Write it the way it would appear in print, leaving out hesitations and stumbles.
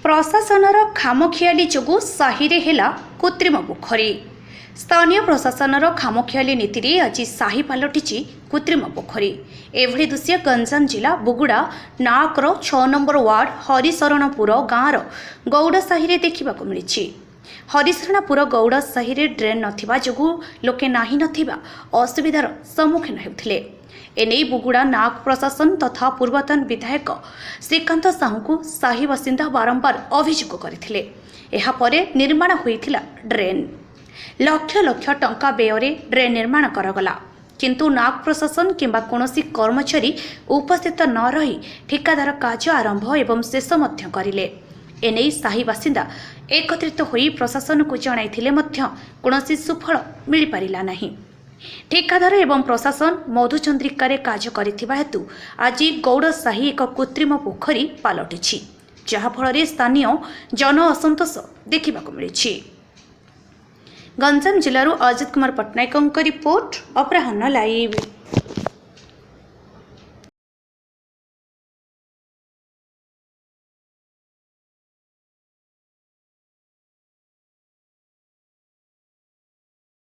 प्रशासनर खामखियाली जोगु साहिरे हेला कृत्रिम पोखरी। स्थानीय प्रशासनर खामखियाली नीति रे आज साही पलटिची कृत्रिम पोखरी। एभली दृश्य गंजाम जिला बुगुड़ा नाकर 6 नंबर वार्ड हरिशरणपुर गाँवर गौड़ साहि देखा मिली। हरिशरणपुर गौड़ साहि ड्रेन नथिबा जोगु लोके नाही नथिबा असुविधार सम्मुखीन हेउथिले। एने बुगुड़ा नाक प्रशासन तथा पूर्वतन विधायक श्रीकांत साहू को साही बासिंदा बारंबार अभियोग करथिले। एहा परे निर्माण होइथिला ड्रेन। लक्ष लक्ष टंका व्यय ड्रेन निर्माण करगला, किंतु नाक प्रशासन किंबा कोनोसी कर्मचारी उपस्थित न रही ठेकादार कार्य आरंभ एवं शेष मध्य करिले। एने साही बासिंदा एकत्रित होई प्रशासन को जणाइथिले मध्य कोनोसी सुफल मिली पारिला नाही। ठेकादार एवं प्रशासन मधुचंद्रिकार कार्य करिथिबा हेतु आज गौड़ साही एक कृत्रिम पोखरी पलटिछि, जहाँफल स्थानीय जन असंतोष देखा मिली। गंजाम जिलूर अजित कुमार पट्टनायक रिपोर्ट अपराह्न लाइव।